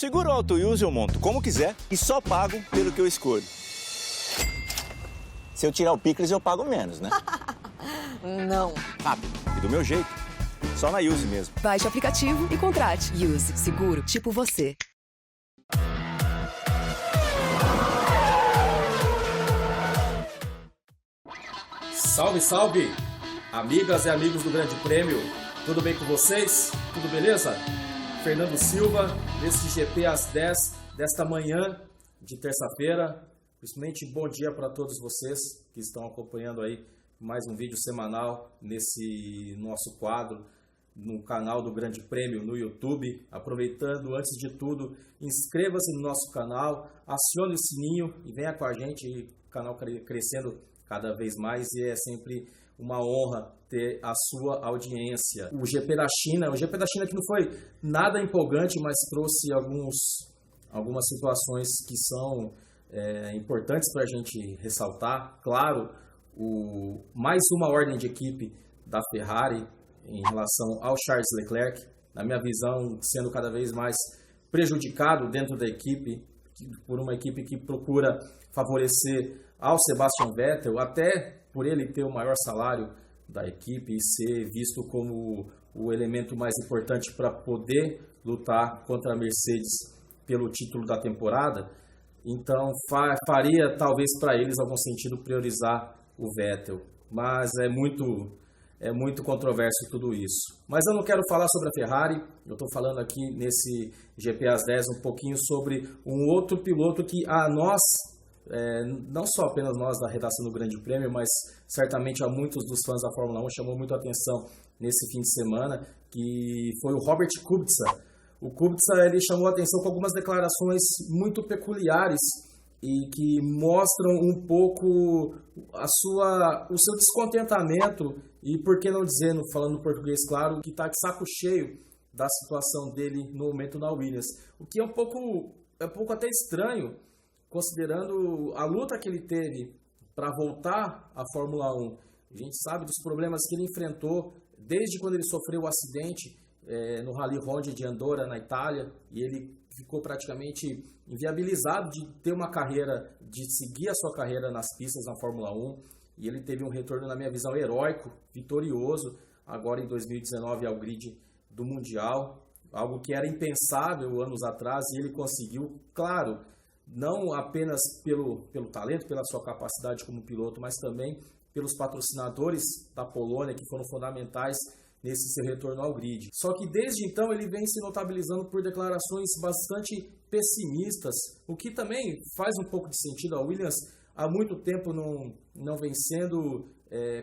seguro Auto Use eu monto como quiser e só pago pelo que eu escolho. Se eu tirar o picles, eu pago menos, né? Não. Rápido e do meu jeito. Só na Use mesmo. Baixe o aplicativo e contrate. Use. Seguro tipo você. Salve, salve! Amigas e amigos do Grande Prêmio, tudo bem com vocês? Tudo beleza? Fernando Silva, desse GP às 10 desta manhã de terça-feira. Principalmente bom dia para todos vocês que estão acompanhando aí mais um vídeo semanal nesse nosso quadro no canal do Grande Prêmio no YouTube. Aproveitando, antes de tudo, inscreva-se no nosso canal, acione o sininho e venha com a gente, o canal crescendo cada vez mais, e é sempre uma honra ter a sua audiência. O GP da China que não foi nada empolgante, mas trouxe algumas situações que são importantes para a gente ressaltar. Claro, mais uma ordem de equipe da Ferrari em relação ao Charles Leclerc, na minha visão, sendo cada vez mais prejudicado dentro da equipe, por uma equipe que procura favorecer ao Sebastian Vettel, até por ele ter o maior salário da equipe e ser visto como o elemento mais importante para poder lutar contra a Mercedes pelo título da temporada. Então faria talvez para eles algum sentido priorizar o Vettel, mas é muito controverso tudo isso. Mas eu não quero falar sobre a Ferrari, eu estou falando aqui nesse GP às 10 um pouquinho sobre um outro piloto que a nós, não só apenas nós da redação do Grande Prêmio, mas certamente a muitos dos fãs da Fórmula 1 chamou muito a atenção nesse fim de semana, que foi o Robert Kubica. O Kubica, ele chamou a atenção com algumas declarações muito peculiares e que mostram um pouco o seu descontentamento e, por que não dizer, falando português claro, que está de saco cheio da situação dele no momento na Williams. O que é um pouco até estranho, considerando a luta que ele teve para voltar à Fórmula 1. A gente sabe dos problemas que ele enfrentou desde quando ele sofreu o acidente no Rally Ronde de Andorra, na Itália, e ele ficou praticamente inviabilizado de ter uma carreira, de seguir a sua carreira nas pistas na Fórmula 1, e ele teve um retorno, na minha visão, heróico, vitorioso, agora em 2019 ao grid do Mundial, algo que era impensável anos atrás, e ele conseguiu, claro, não apenas pelo talento, pela sua capacidade como piloto, mas também pelos patrocinadores da Polônia, que foram fundamentais nesse seu retorno ao grid. Só que desde então ele vem se notabilizando por declarações bastante pessimistas, o que também faz um pouco de sentido. A Williams há muito tempo não vem sendo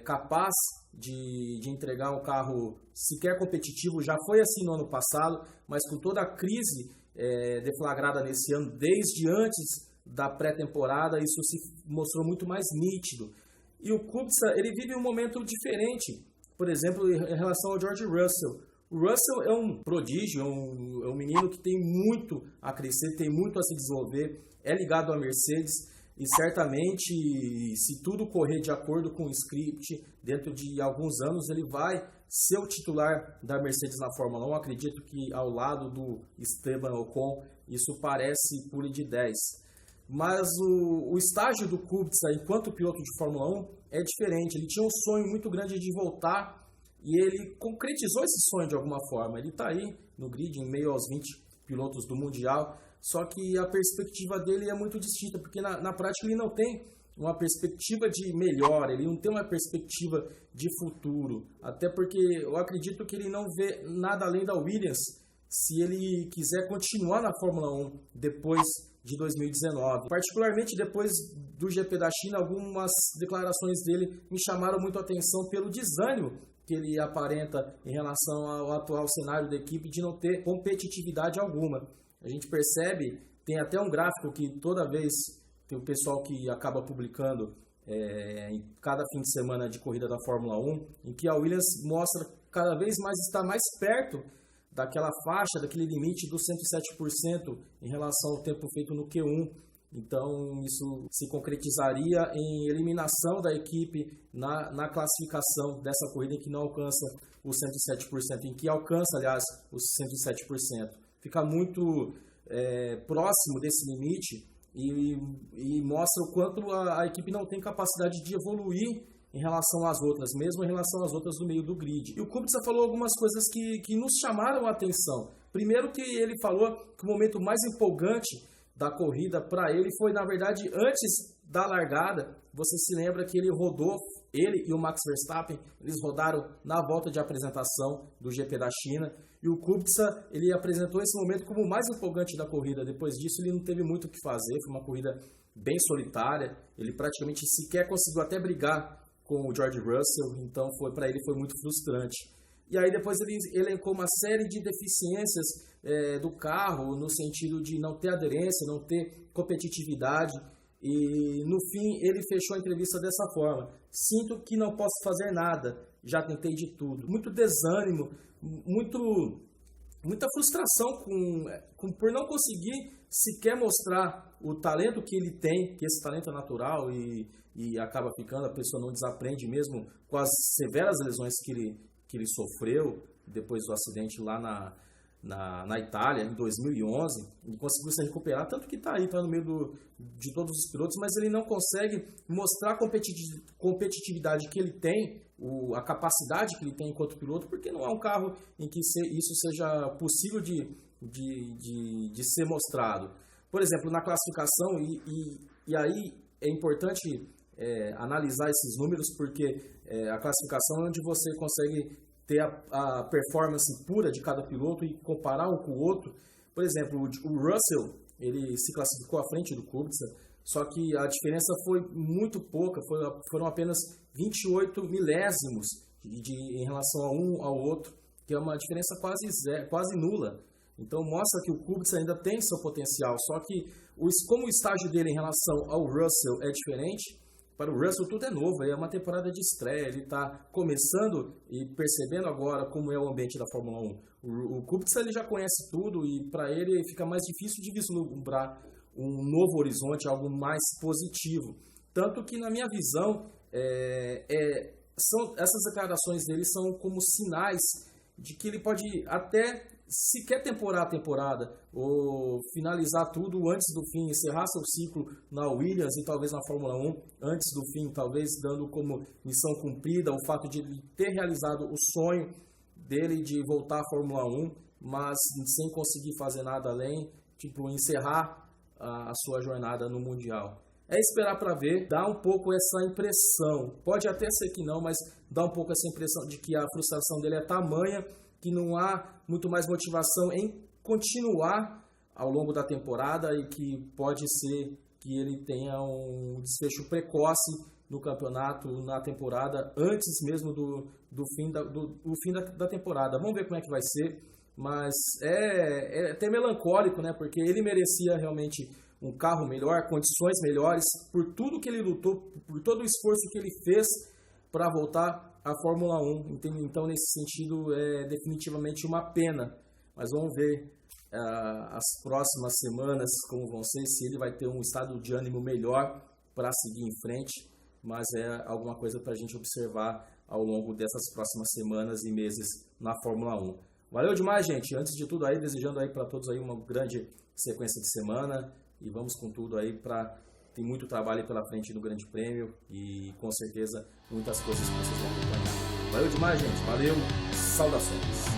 capaz de entregar um carro sequer competitivo. Já foi assim no ano passado, mas com toda a crise deflagrada nesse ano, desde antes da pré-temporada, isso se mostrou muito mais nítido. E o Kubica, ele vive um momento diferente, por exemplo, em relação ao George Russell. O Russell é um prodígio, é um menino que tem muito a crescer, tem muito a se desenvolver, é ligado à Mercedes e certamente, se tudo correr de acordo com o script, dentro de alguns anos ele vai ser o titular da Mercedes na Fórmula 1. Acredito que ao lado do Esteban Ocon isso parece pule de 10. Mas o estágio do Kubica enquanto piloto de Fórmula 1 é diferente. Ele tinha um sonho muito grande de voltar e ele concretizou esse sonho de alguma forma. Ele está aí no grid em meio aos 20 pilotos do Mundial, só que a perspectiva dele é muito distinta, porque na prática ele não tem uma perspectiva de melhora, ele não tem uma perspectiva de futuro, até porque eu acredito que ele não vê nada além da Williams se ele quiser continuar na Fórmula 1 depois de 2019. Particularmente depois do GP da China, algumas declarações dele me chamaram muito a atenção pelo desânimo que ele aparenta em relação ao atual cenário da equipe de não ter competitividade alguma. A gente percebe, tem até um gráfico que toda vez tem o pessoal que acaba publicando em cada fim de semana de corrida da Fórmula 1, em que a Williams mostra cada vez mais estar mais perto daquela faixa, daquele limite dos 107% em relação ao tempo feito no Q1. Então isso se concretizaria em eliminação da equipe na classificação dessa corrida, em que não alcança os 107%, em que alcança, aliás, os 107%. Fica muito próximo desse limite e mostra o quanto a equipe não tem capacidade de evoluir em relação às outras, mesmo em relação às outras do meio do grid. E o Kubica falou algumas coisas que nos chamaram a atenção. Primeiro que ele falou que o momento mais empolgante da corrida para ele foi, na verdade, antes da largada. Você se lembra que ele rodou, ele e o Max Verstappen, eles rodaram na volta de apresentação do GP da China, e o Kubica, ele apresentou esse momento como o mais empolgante da corrida. Depois disso ele não teve muito o que fazer, foi uma corrida bem solitária, ele praticamente sequer conseguiu até brigar com o George Russell, então para ele foi muito frustrante. E aí depois ele elencou uma série de deficiências do carro, no sentido de não ter aderência, não ter competitividade, e no fim ele fechou a entrevista dessa forma: sinto que não posso fazer nada, já tentei de tudo. Muito desânimo, muita frustração por não conseguir sequer mostrar o talento que ele tem, que esse talento é natural e acaba ficando, a pessoa não desaprende mesmo com as severas lesões que ele sofreu depois do acidente lá na Itália, em 2011, e conseguiu se recuperar, tanto que está no meio de todos os pilotos, mas ele não consegue mostrar a competitividade que ele tem, a capacidade que ele tem enquanto piloto, porque não é um carro em que isso seja possível de ser mostrado. Por exemplo, na classificação, e aí é importante analisar esses números, porque a classificação é onde você consegue ter a performance pura de cada piloto e comparar um com o outro. Por exemplo, o Russell, ele se classificou à frente do Kubica, só que a diferença foi muito pouca, foram apenas 28 milésimos em relação a um ao outro, que é uma diferença quase nula. Então mostra que o Kubica ainda tem seu potencial, só que como o estágio dele em relação ao Russell é diferente, para o Russell tudo é novo, é uma temporada de estreia, ele está começando e percebendo agora como é o ambiente da Fórmula 1. O Kubica ele já conhece tudo e para ele fica mais difícil de vislumbrar um novo horizonte, algo mais positivo. Tanto que, na minha visão, essas declarações dele são como sinais de que ele pode até sequer temporar a temporada ou finalizar tudo antes do fim, encerrar seu ciclo na Williams e talvez na Fórmula 1 antes do fim, talvez dando como missão cumprida o fato de ele ter realizado o sonho dele de voltar à Fórmula 1, mas sem conseguir fazer nada além, tipo encerrar a sua jornada no Mundial. É esperar para ver, dá um pouco essa impressão, pode até ser que não, mas dá um pouco essa impressão de que a frustração dele é tamanha que não há muito mais motivação em continuar ao longo da temporada e que pode ser que ele tenha um desfecho precoce no campeonato, na temporada, antes mesmo do fim da temporada. Vamos ver como é que vai ser, mas é até melancólico, né? Porque ele merecia realmente um carro melhor, condições melhores, por tudo que ele lutou, por todo o esforço que ele fez para voltar à Fórmula 1. Então, nesse sentido, é definitivamente uma pena. Mas vamos ver as próximas semanas como vão ser, se ele vai ter um estado de ânimo melhor para seguir em frente. Mas é alguma coisa para a gente observar ao longo dessas próximas semanas e meses na Fórmula 1. Valeu demais, gente. Antes de tudo, aí desejando aí para todos aí uma grande sequência de semana. E vamos com tudo aí tem muito trabalho pela frente no Grande Prêmio e com certeza muitas coisas que vocês vão acompanhar. Valeu demais, gente. Valeu. Saudações.